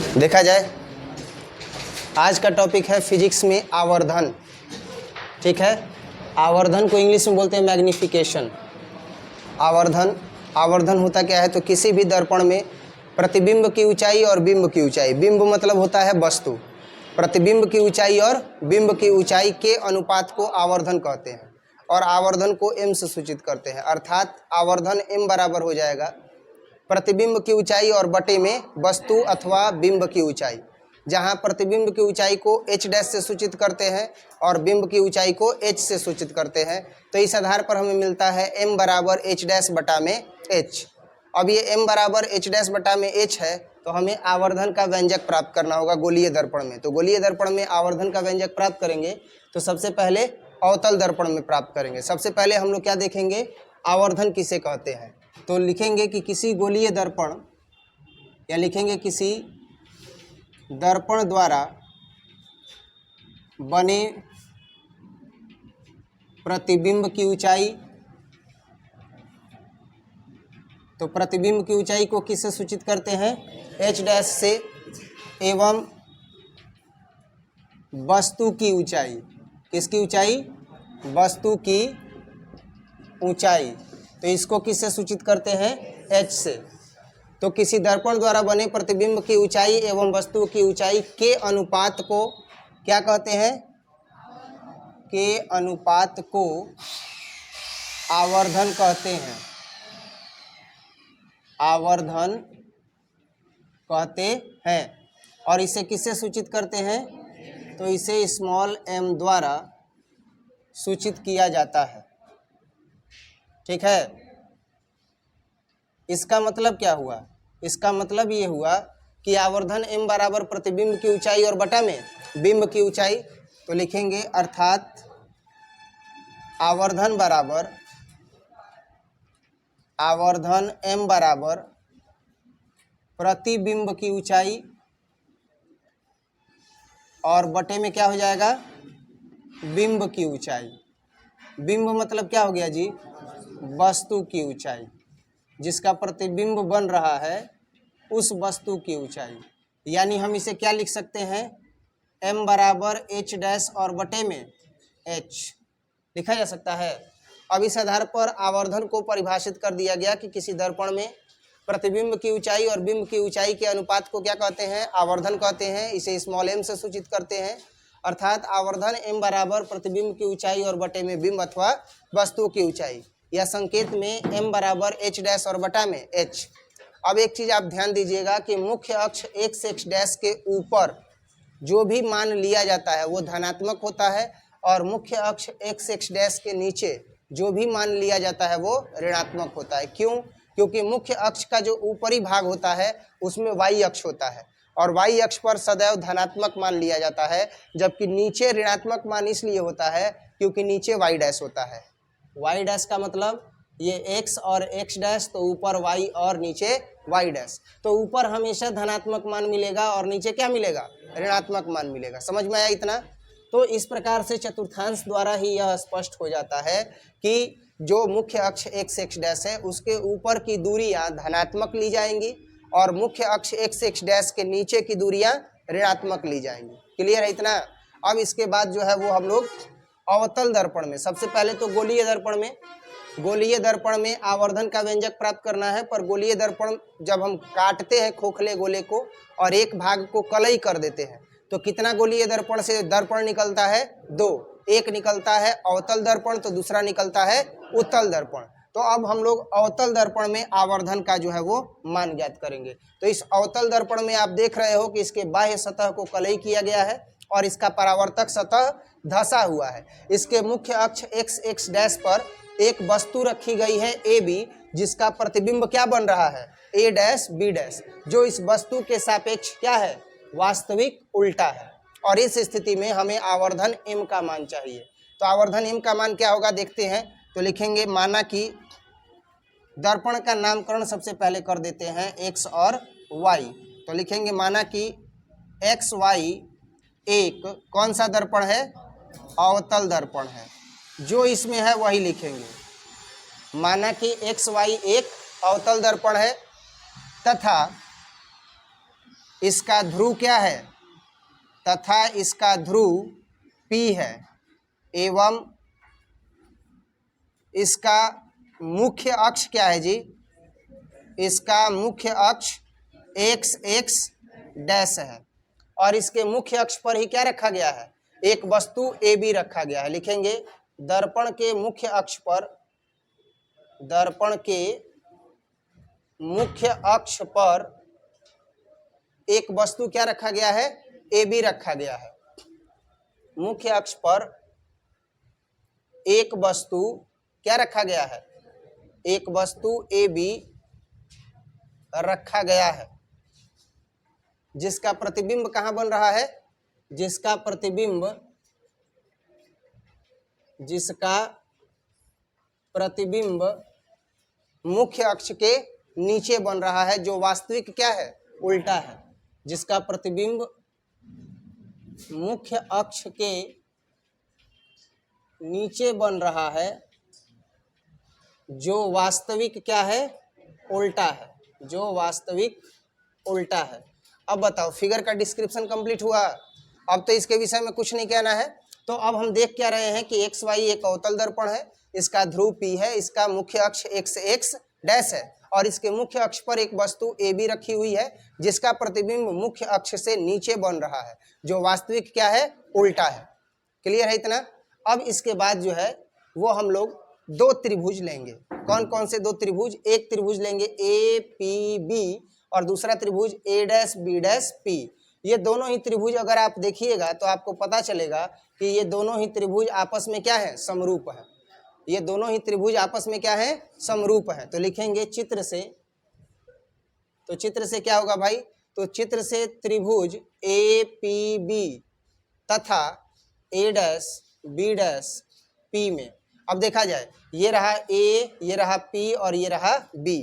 देखा जाए आज का टॉपिक है फिजिक्स में आवर्धन। ठीक है, आवर्धन को इंग्लिश में बोलते हैं मैग्निफिकेशन। आवर्धन होता क्या है, तो किसी भी दर्पण में प्रतिबिंब की ऊंचाई और बिंब की ऊंचाई, बिंब मतलब होता है वस्तु, प्रतिबिंब की ऊंचाई और बिंब की ऊंचाई के अनुपात को आवर्धन कहते हैं और आवर्धन को m से सूचित करते हैं। अर्थात आवर्धन m बराबर हो जाएगा प्रतिबिंब की ऊंचाई और बटे में वस्तु अथवा बिंब की ऊंचाई, जहां प्रतिबिंब की ऊंचाई को h डैश से सूचित करते हैं और बिंब की ऊंचाई को h से सूचित करते हैं। तो इस आधार पर हमें मिलता है m बराबर h डैश बटा में h। अब ये m बराबर h डैश बटा में h है, तो हमें आवर्धन का व्यंजक प्राप्त करना होगा गोलीय दर्पण में। तो गोलीय दर्पण में आवर्धन का व्यंजक प्राप्त करेंगे तो सबसे पहले अवतल दर्पण में प्राप्त करेंगे। सबसे पहले हम लोग क्या देखेंगे, आवर्धन किसे कहते हैं। तो लिखेंगे कि किसी गोलीय दर्पण या लिखेंगे किसी दर्पण द्वारा बने प्रतिबिंब की ऊंचाई, तो प्रतिबिंब की ऊंचाई को किससे सूचित करते हैं, h डैश से, एवं वस्तु की ऊंचाई, किसकी ऊंचाई, वस्तु की ऊंचाई, तो इसको किससे सूचित करते हैं, h से। तो किसी दर्पण द्वारा बने प्रतिबिंब की ऊंचाई एवं वस्तु की ऊंचाई के अनुपात को क्या कहते हैं, के अनुपात को आवर्धन कहते हैं, आवर्धन कहते हैं। और इसे किससे सूचित करते हैं, तो इसे स्मॉल m द्वारा सूचित किया जाता है। ठीक है, इसका मतलब क्या हुआ, इसका मतलब ये हुआ कि आवर्धन m बराबर प्रतिबिंब की ऊंचाई और बटा में बिंब की ऊंचाई। तो लिखेंगे अर्थात आवर्धन m बराबर प्रतिबिंब की ऊंचाई और बटे में क्या हो जाएगा, बिंब की ऊंचाई। बिंब मतलब क्या हो गया जी, वस्तु की ऊंचाई, जिसका प्रतिबिंब बन रहा है उस वस्तु की ऊंचाई। यानी हम इसे क्या लिख सकते हैं, m बराबर h डैश और बटे में h लिखा जा सकता है। अब इस आधार पर आवर्धन को परिभाषित कर दिया गया कि किसी दर्पण में प्रतिबिंब की ऊंचाई और बिंब की ऊंचाई के अनुपात को क्या कहते हैं, आवर्धन कहते हैं। इसे स्मॉल m से सूचित करते हैं। अर्थात आवर्धन m बराबर प्रतिबिंब की ऊंचाई और बटे में बिंब अथवा वस्तु की ऊंचाई, या संकेत में m बराबर h डैश और बटा में h। अब एक चीज आप ध्यान दीजिएगा कि मुख्य अक्ष x डैश के ऊपर जो भी मान लिया जाता है वो धनात्मक होता है और मुख्य अक्ष x डैश के नीचे जो भी मान लिया जाता है वो ऋणात्मक होता है। क्यों, क्योंकि मुख्य अक्ष का जो ऊपरी भाग होता है उसमें y अक्ष होता है और y अक्ष पर सदैव धनात्मक मान लिया जाता है, जबकि नीचे ऋणात्मक मान इसलिए होता है क्योंकि नीचे y डैश होता है। y डैश का मतलब ये x और x डैश, तो ऊपर y और नीचे y डैश। तो ऊपर हमेशा धनात्मक मान मिलेगा और नीचे क्या मिलेगा, ऋणात्मक मान मिलेगा। समझ में आया इतना। तो इस प्रकार से चतुर्थांश द्वारा ही यह स्पष्ट हो जाता है कि जो मुख्य अक्ष x डैश है उसके ऊपर की दूरियां धनात्मक ली जाएंगी और मुख्य अक्ष x डैश के नीचे की दूरियां ऋणात्मक ली जाएंगी। क्लियर है इतना। अब इसके बाद जो है वो हम लोग अवतल दर्पण में, सबसे पहले तो गोलीय दर्पण में आवर्धन का व्यंजक प्राप्त करना है। पर गोलीय दर्पण जब हम काटते हैं खोखले गोले को और एक भाग को कलई कर देते हैं तो कितना गोलीय दर्पण से दर्पण निकलता है, दो। एक निकलता है अवतल दर्पण तो दूसरा निकलता है उत्तल दर्पण। तो अब हम लोग अवतल दर्पण में आवर्धन का जो है वो मान ज्ञात करेंगे। तो इस अवतल दर्पण में आप देख रहे हो कि इसके बाह्य सतह को कलई किया गया है और इसका परावर्तक सतह धंसा हुआ है। इसके मुख्य अक्ष x डैश पर एक वस्तु रखी गई है AB, जिसका प्रतिबिंब क्या बन रहा है, A डैश B डैश, जो इस वस्तु के सापेक्ष क्या है, वास्तविक उल्टा है। और इस स्थिति में हमें आवर्धन m का मान चाहिए। तो आवर्धन m का मान क्या होगा देखते हैं। तो लिखेंगे, माना कि दर्पण का नामकरण सबसे पहले कर देते हैं x और y। तो लिखेंगे माना कि XY एक कौन सा दर्पण है, अवतल दर्पण है। जो इसमें है वही लिखेंगे। माना कि XY एक अवतल दर्पण है तथा इसका ध्रुव क्या है, तथा इसका ध्रुव P है, एवं इसका मुख्य अक्ष क्या है जी, इसका मुख्य अक्ष x x डैश है, और इसके मुख्य अक्ष पर ही क्या रखा गया है, एक वस्तु AB रखा गया है। लिखेंगे दर्पण के मुख्य अक्ष पर, दर्पण के मुख्य अक्ष पर एक वस्तु क्या रखा गया है, AB रखा गया है। मुख्य अक्ष पर एक वस्तु क्या रखा गया है, एक वस्तु AB रखा गया है, जिसका प्रतिबिंब कहाँ बन रहा है, जिसका प्रतिबिंब मुख्य अक्ष के नीचे बन रहा है, जो वास्तविक क्या है, उल्टा है। जिसका प्रतिबिंब मुख्य अक्ष के नीचे बन रहा है, जो वास्तविक क्या है, उल्टा है, जो वास्तविक उल्टा है। अब बताओ, फिगर का डिस्क्रिप्शन कंप्लीट हुआ। अब तो इसके विषय में कुछ नहीं कहना है। तो अब हम देख क्या रहे हैं कि XY एक अवतल दर्पण है, इसका ध्रुव P है, इसका मुख्य अक्ष x x डैश है, और इसके मुख्य अक्ष पर एक वस्तु AB रखी हुई है, जिसका प्रतिबिंब मुख्य अक्ष से नीचे बन रहा है, जो वास्तविक क्या है, उल्टा है। क्लियर है इतना। अब इसके बाद जो है वो हम लोग दो त्रिभुज लेंगे। कौन कौन से दो त्रिभुज, एक त्रिभुज लेंगे APB और दूसरा त्रिभुज A', B', P। ये दोनों ही त्रिभुज अगर आप देखिएगा तो आपको पता चलेगा कि ये दोनों ही त्रिभुज आपस में क्या है, समरूप है। ये दोनों ही त्रिभुज आपस में क्या है, समरूप है। तो लिखेंगे चित्र से, तो चित्र से क्या होगा भाई, तो चित्र से त्रिभुज APB तथा A', B', P में अब देखा जाए, ये रहा A, ये रहा P और ये रहा B,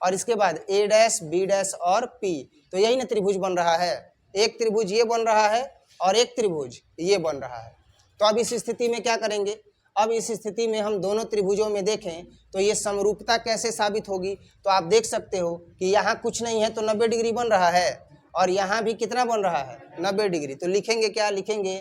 और इसके बाद A', B' और P। तो यही ना त्रिभुज बन रहा है। एक त्रिभुज ये बन रहा है और एक त्रिभुज ये बन रहा है। तो अब इस स्थिति में क्या करेंगे, अब इस स्थिति में हम दोनों त्रिभुजों में देखें तो ये समरूपता कैसे साबित होगी। तो आप देख सकते हो कि यहाँ कुछ नहीं है तो 90 डिग्री बन रहा है, और यहाँ भी कितना बन रहा है, 90 डिग्री। तो लिखेंगे क्या, लिखेंगे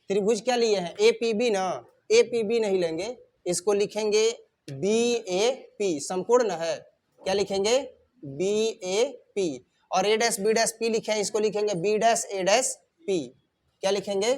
त्रिभुज क्या लिए हैं, APB ना, APB नहीं लेंगे, इसको लिखेंगे BAP, संपूर्ण है। क्या लिखेंगे, BAP। और A', B', P लिखे हैं, इसको लिखेंगे B', A', P। क्या लिखेंगे,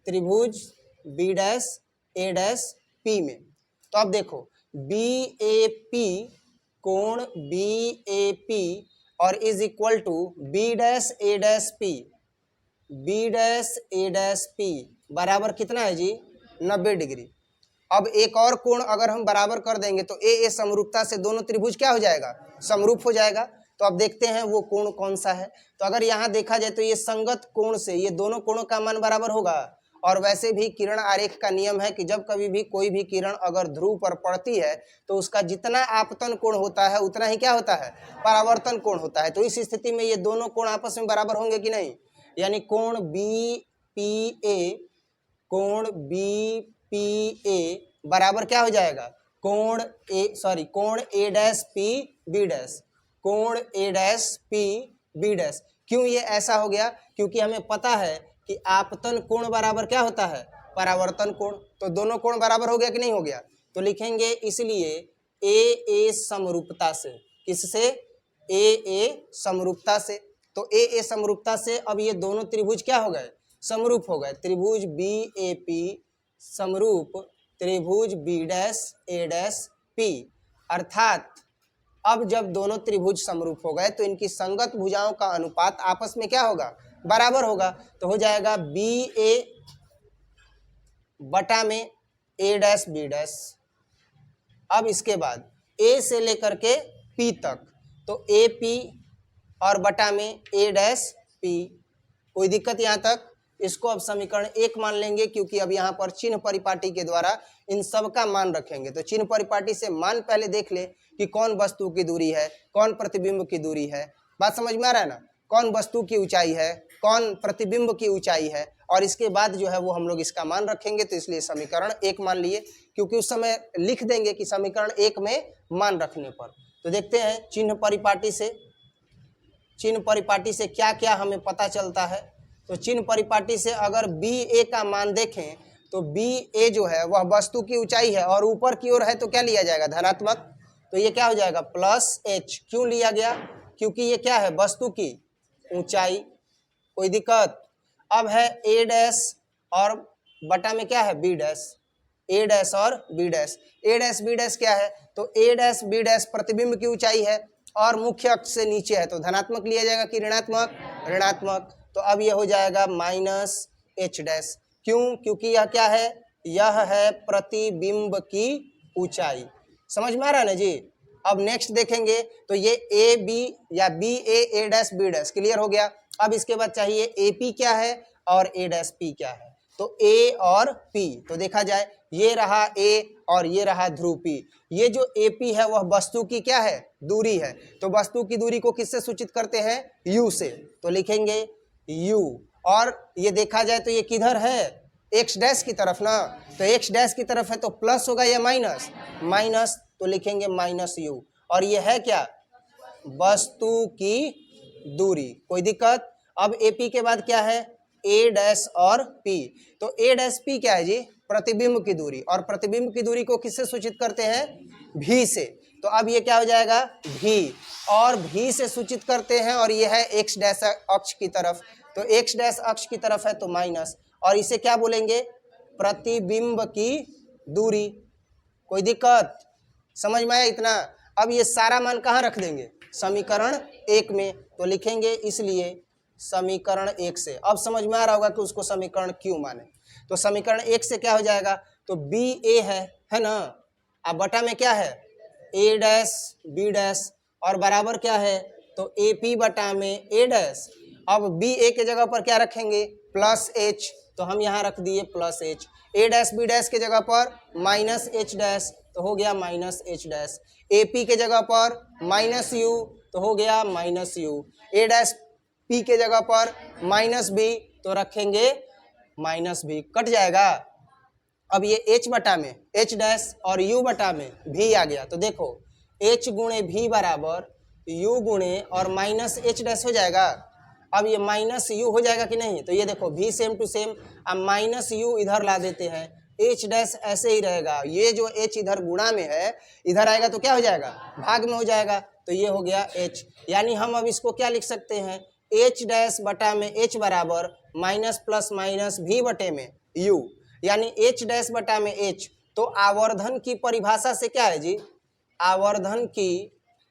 त्रिभुज B', A', P में। तो अब देखो BAP कोण BAP और is equal to B', A', P बराबर कितना है जी, 90 डिग्री। अब एक और कोण अगर हम बराबर कर देंगे तो AA समरूपता से दोनों त्रिभुज क्या हो जाएगा, समरूप हो जाएगा। तो अब देखते हैं वो कोण कौन सा है। तो अगर यहाँ देखा जाए तो ये संगत कोण से ये दोनों कोणों का मान बराबर होगा। और वैसे भी किरण आरेख का नियम है कि जब कभी भी कोई भी किरण अगर ध्रुव पर पड़ती है तो उसका जितना आपतन कोण होता है उतना ही क्या होता है, परावर्तन कोण होता है। तो इस स्थिति में ये दोनों कोण आपस में बराबर होंगे कि नहीं, यानी कोण BPA, कोण BPA बराबर क्या हो जाएगा, कोण A', B', कोण A', B'। क्यों ये ऐसा हो गया, क्योंकि हमें पता है कि आपतन कोण बराबर क्या होता है, परावर्तन कोण। तो दोनों कोण बराबर हो गया कि नहीं हो गया। तो लिखेंगे इसलिए AA समरूपता से, किससे, AA समरूपता से। तो AA समरूपता से अब ये दोनों त्रिभुज क्या हो गए, समरूप हो गए। त्रिभुज BAP समरूप त्रिभुज B', A', P। अर्थात अब जब दोनों त्रिभुज समरूप हो गए तो इनकी संगत भुजाओं का अनुपात आपस में क्या होगा, बराबर होगा। तो हो जाएगा BA बटा में A', B'। अब इसके बाद A से लेकर के P तक, तो AP और बटा में A', P। कोई दिक्कत यहाँ तक। इसको अब समीकरण 1 मान लेंगे, क्योंकि अब यहाँ पर चिन्ह परिपाटी के द्वारा इन सब का मान रखेंगे। तो चिन्ह परिपाटी से मान पहले देख ले कि कौन वस्तु की दूरी है, कौन प्रतिबिंब की दूरी है। बात समझ में आ रहा है ना, कौन वस्तु की ऊंचाई है, कौन प्रतिबिंब की ऊंचाई है, और इसके बाद जो है वो हम लोग इसका मान रखेंगे। तो इसलिए समीकरण 1 मान लिए, क्योंकि उस समय लिख देंगे कि समीकरण 1 में मान रखने पर। तो देखते हैं चिन्ह परिपाटी से, चिन्ह परिपाटी से क्या क्या हमें पता चलता है। तो चिन्ह परिपाटी से अगर बी ए का मान देखें तो बी ए जो है वह वस्तु की ऊंचाई है और ऊपर की ओर है तो क्या लिया जाएगा, धनात्मक। तो ये क्या हो जाएगा, प्लस एच। क्यों लिया गया, क्योंकि ये क्या है, वस्तु की ऊंचाई। कोई दिक्कत। अब है ए डैश और बटा में क्या है, बी डैश। ए डैश और बी डैश, ए डैश बी डैश क्या है, तो ए डैश बी डैश प्रतिबिंब की ऊंचाई है और मुख्य अक्ष से नीचे है तो धनात्मक लिया जाएगा कि ऋणात्मक, ऋणात्मक। तो अब ये हो जाएगा माइनस एच डैश। क्यों, क्योंकि यह क्या है, यह है प्रतिबिंब की ऊंचाई। समझ में आ रहा है ना जी। अब नेक्स्ट देखेंगे तो ये ए बी या बी ए डैश बी डैश क्लियर हो गया। अब इसके बाद चाहिए ए पी क्या है और ए डैश पी क्या है। तो ए और पी, तो देखा जाए ये रहा ए और ये रहा ध्रुव पी। ये जो ए पी है वह वस्तु की क्या है, दूरी है। तो वस्तु की दूरी को किससे सूचित करते हैं, यू से। तो लिखेंगे यू। और ये देखा जाए तो ये किधर है, एक्स डैश की तरफ ना। तो एक्स डैश की तरफ है तो प्लस होगा या माइनस, माइनस। तो लिखेंगे माइनस यू। और ये है क्या, वस्तु की दूरी। कोई दिक्कत। अब ए पी के बाद क्या है, ए डैश और पी। तो ए डैश पी क्या है जी, प्रतिबिंब की दूरी। और प्रतिबिंब की दूरी को किससे सूचित करते हैं, भी से। तो अब ये क्या हो जाएगा, भी। और भी से सूचित करते हैं और ये है एक्स डैश अक्ष की तरफ। तो एक्स डैश अक्ष की तरफ है तो माइनस। और इसे क्या बोलेंगे, प्रतिबिंब की दूरी। कोई दिक्कत, समझ में आया इतना। अब ये सारा मान कहाँ रख देंगे, समीकरण 1 में। तो लिखेंगे इसलिए समीकरण 1 से। अब समझ में आ रहा होगा कि उसको समीकरण क्यों माने। तो समीकरण 1 से क्या हो जाएगा, तो बी ए है ना। अब बटा में क्या है, ए डैश बी डैश और बराबर क्या है, तो ए पी बटा में ए डैश। अब बी ए के जगह पर क्या रखेंगे, प्लस एच। तो हम यहाँ रख दिए प्लस एच। ए डैश बी डैश के जगह पर माइनस एच डैश तो हो गया minus H dash. A P के जगह पर माइनस यू तो हो गया minus you. A dash P के जगह पर माइनस बी तो रखेंगे माइनस बी, कट जाएगा। अब ये एच बटा में एच डैश और यू बटा में भी आ गया। तो देखो एच गुणे भी बराबर यू गुणे और माइनस एच डैश हो जाएगा। अब ये माइनस यू हो जाएगा कि नहीं, तो ये देखो भी सेम टू सेम। अब माइनस यू इधर ला देते हैं, एच डैश ऐसे ही रहेगा। ये जो एच इधर गुणा में है इधर आएगा तो क्या हो जाएगा, भाग में हो जाएगा। तो ये हो गया एच। यानी हम अब इसको क्या लिख सकते हैं, एच डैश बटा में एच बराबर माइनस प्लस माइनस भी बटे में यू। यानी एच डैश बटा में एच। तो आवर्धन की परिभाषा से क्या है जी, आवर्धन की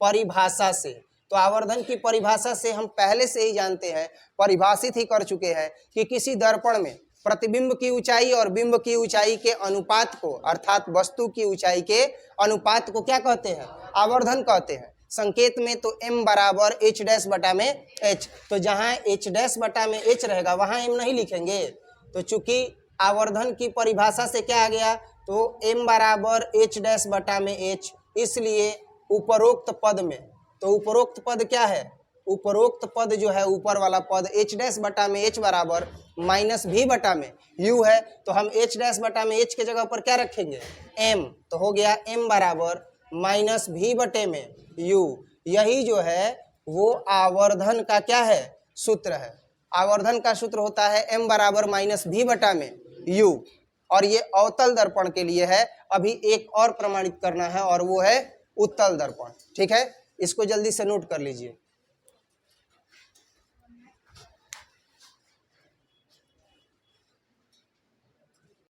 परिभाषा से। तो आवर्धन की परिभाषा से हम पहले से ही जानते हैं, परिभाषित ही कर चुके हैं कि किसी दर्पण में प्रतिबिंब की ऊंचाई और बिंब की ऊंचाई के अनुपात को, अर्थात वस्तु की ऊंचाई के अनुपात को क्या कहते हैं, आवर्धन कहते हैं। संकेत में तो m बराबर एच डैश बटा में h। तो जहाँ h डैश बटा में h रहेगा वहाँ m नहीं लिखेंगे। तो चूंकि आवर्धन की परिभाषा से क्या आ गया, तो m बराबर एच डैश बटा में h, इसलिए उपरोक्त पद में, तो उपरोक्त पद क्या है, उपरोक्त पद जो है ऊपर वाला पद एच डैश बटा में एच बराबर माइनस भी बटा में यू है। तो हम एच डैश बटा में एच के जगह पर क्या रखेंगे, m। तो हो गया m बराबर माइनस भी बटे में यू। यही जो है वो आवर्धन का क्या है, सूत्र है। आवर्धन का सूत्र होता है m बराबर माइनस भी बटा में यू। और ये अवतल दर्पण के लिए है। अभी एक और प्रमाणित करना है और वो है उत्तल दर्पण। ठीक है, इसको जल्दी से नोट कर लीजिए।